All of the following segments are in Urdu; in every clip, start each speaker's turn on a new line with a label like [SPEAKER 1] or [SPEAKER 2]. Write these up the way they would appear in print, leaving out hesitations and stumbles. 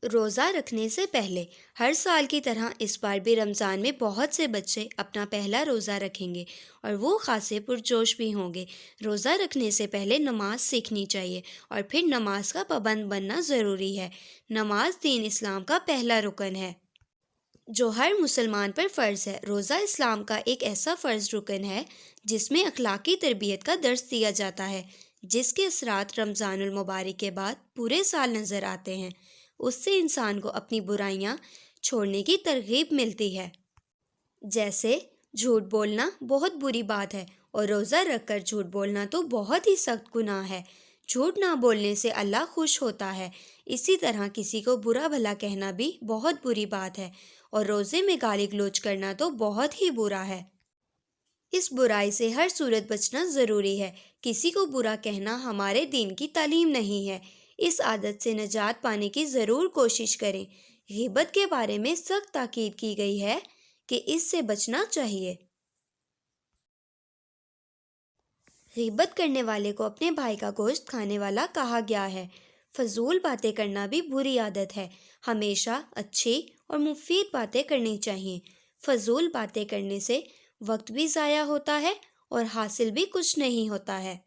[SPEAKER 1] روزہ رکھنے سے پہلے ہر سال کی طرح اس بار بھی رمضان میں بہت سے بچے اپنا پہلا روزہ رکھیں گے اور وہ خاصے پرجوش بھی ہوں گے۔ روزہ رکھنے سے پہلے نماز سیکھنی چاہیے اور پھر نماز کا پابند بننا ضروری ہے۔ نماز دین اسلام کا پہلا رکن ہے جو ہر مسلمان پر فرض ہے۔ روزہ اسلام کا ایک ایسا فرض رکن ہے جس میں اخلاقی تربیت کا درس دیا جاتا ہے، جس کے اثرات رمضان المبارک کے بعد پورے سال نظر آتے ہیں۔ اس سے انسان کو اپنی برائیاں چھوڑنے کی ترغیب ملتی ہے، جیسے جھوٹ بولنا بہت بری بات ہے اور روزہ رکھ کر جھوٹ بولنا تو بہت ہی سخت گناہ ہے۔ جھوٹ نہ بولنے سے اللہ خوش ہوتا ہے۔ اسی طرح کسی کو برا بھلا کہنا بھی بہت بری بات ہے اور روزے میں گالی گلوچ کرنا تو بہت ہی برا ہے۔ اس برائی سے ہر صورت بچنا ضروری ہے۔ کسی کو برا کہنا ہمارے دین کی تعلیم نہیں ہے۔ اس عادت سے نجات پانے کی ضرور کوشش کریں۔ غیبت کے بارے میں سخت تاکید کی گئی ہے کہ اس سے بچنا چاہیے۔ غیبت کرنے والے کو اپنے بھائی کا گوشت کھانے والا کہا گیا ہے۔ فضول باتیں کرنا بھی بری عادت ہے۔ ہمیشہ اچھی اور مفید باتیں کرنی چاہیے۔ فضول باتیں کرنے سے وقت بھی ضائع ہوتا ہے اور حاصل بھی کچھ نہیں ہوتا ہے۔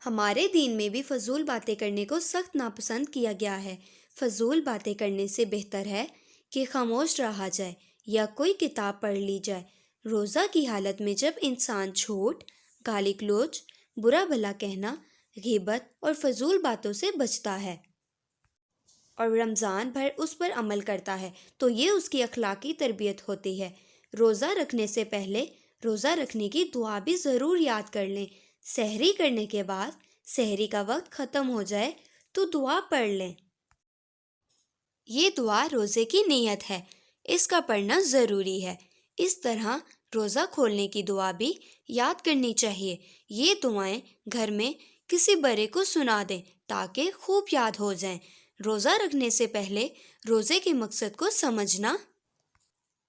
[SPEAKER 1] ہمارے دین میں بھی فضول باتیں کرنے کو سخت ناپسند کیا گیا ہے۔ فضول باتیں کرنے سے بہتر ہے کہ خاموش رہا جائے یا کوئی کتاب پڑھ لی جائے۔ روزہ کی حالت میں جب انسان جھوٹ، گالی گلوچ، برا بھلا کہنا، غیبت اور فضول باتوں سے بچتا ہے اور رمضان بھر اس پر عمل کرتا ہے تو یہ اس کی اخلاقی تربیت ہوتی ہے۔ روزہ رکھنے سے پہلے روزہ رکھنے کی دعا بھی ضرور یاد کر لیں۔ سحری کرنے کے بعد سحری کا وقت ختم ہو جائے تو دعا پڑھ لیں۔ یہ دعا روزے کی نیت ہے، اس کا پڑھنا ضروری ہے۔ اس طرح روزہ کھولنے کی دعا بھی یاد کرنی چاہیے۔ یہ دعائیں گھر میں کسی بڑے کو سنا دیں تاکہ خوب یاد ہو جائیں۔ روزہ رکھنے سے پہلے روزے کے مقصد کو سمجھنا،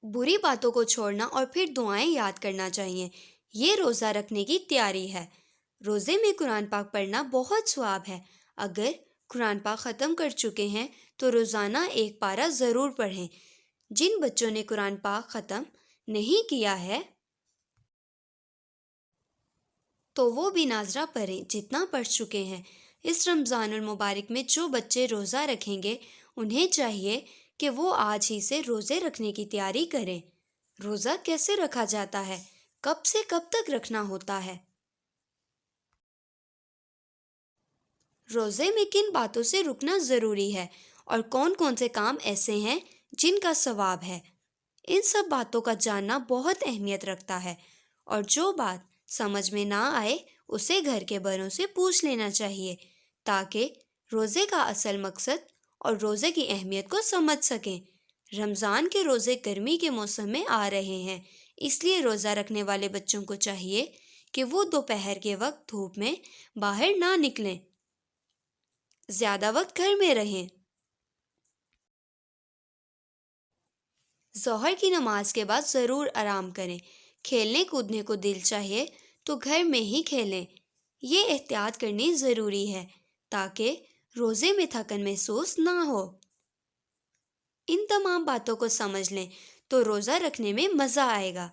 [SPEAKER 1] بری باتوں کو چھوڑنا اور پھر دعائیں یاد کرنا چاہیے۔ یہ روزہ رکھنے کی تیاری ہے۔ روزے میں قرآن پاک پڑھنا بہت ثواب ہے۔ اگر قرآن پاک ختم کر چکے ہیں تو روزانہ ایک پارہ ضرور پڑھیں۔ جن بچوں نے قرآن پاک ختم نہیں کیا ہے تو وہ بھی ناظرہ پڑھیں جتنا پڑھ چکے ہیں۔ اس رمضان المبارک میں جو بچے روزہ رکھیں گے انہیں چاہیے کہ وہ آج ہی سے روزے رکھنے کی تیاری کریں۔ روزہ کیسے رکھا جاتا ہے؟ کب سے کب تک رکھنا ہوتا ہے؟ روزے میں کن باتوں سے رکنا ضروری ہے اور کون کون سے کام ایسے ہیں جن کا ثواب ہے؟ ان سب باتوں کا جاننا بہت اہمیت رکھتا ہے اور جو بات سمجھ میں نہ آئے اسے گھر کے بڑوں سے پوچھ لینا چاہیے تاکہ روزے کا اصل مقصد اور روزے کی اہمیت کو سمجھ سکیں۔ رمضان کے روزے گرمی کے موسم میں آ رہے ہیں، اس لیے روزہ رکھنے والے بچوں کو چاہیے کہ وہ دوپہر کے وقت دھوپ میں باہر نہ نکلیں، زیادہ وقت گھر میں رہیں۔ ظہر کی نماز کے بعد ضرور آرام کریں۔ کھیلنے کودنے کو دل چاہیے تو گھر میں ہی کھیلیں۔ یہ احتیاط کرنی ضروری ہے تاکہ روزے میں تھکن محسوس نہ ہو۔ ان تمام باتوں کو سمجھ لیں تو روزہ رکھنے میں مزہ آئے گا۔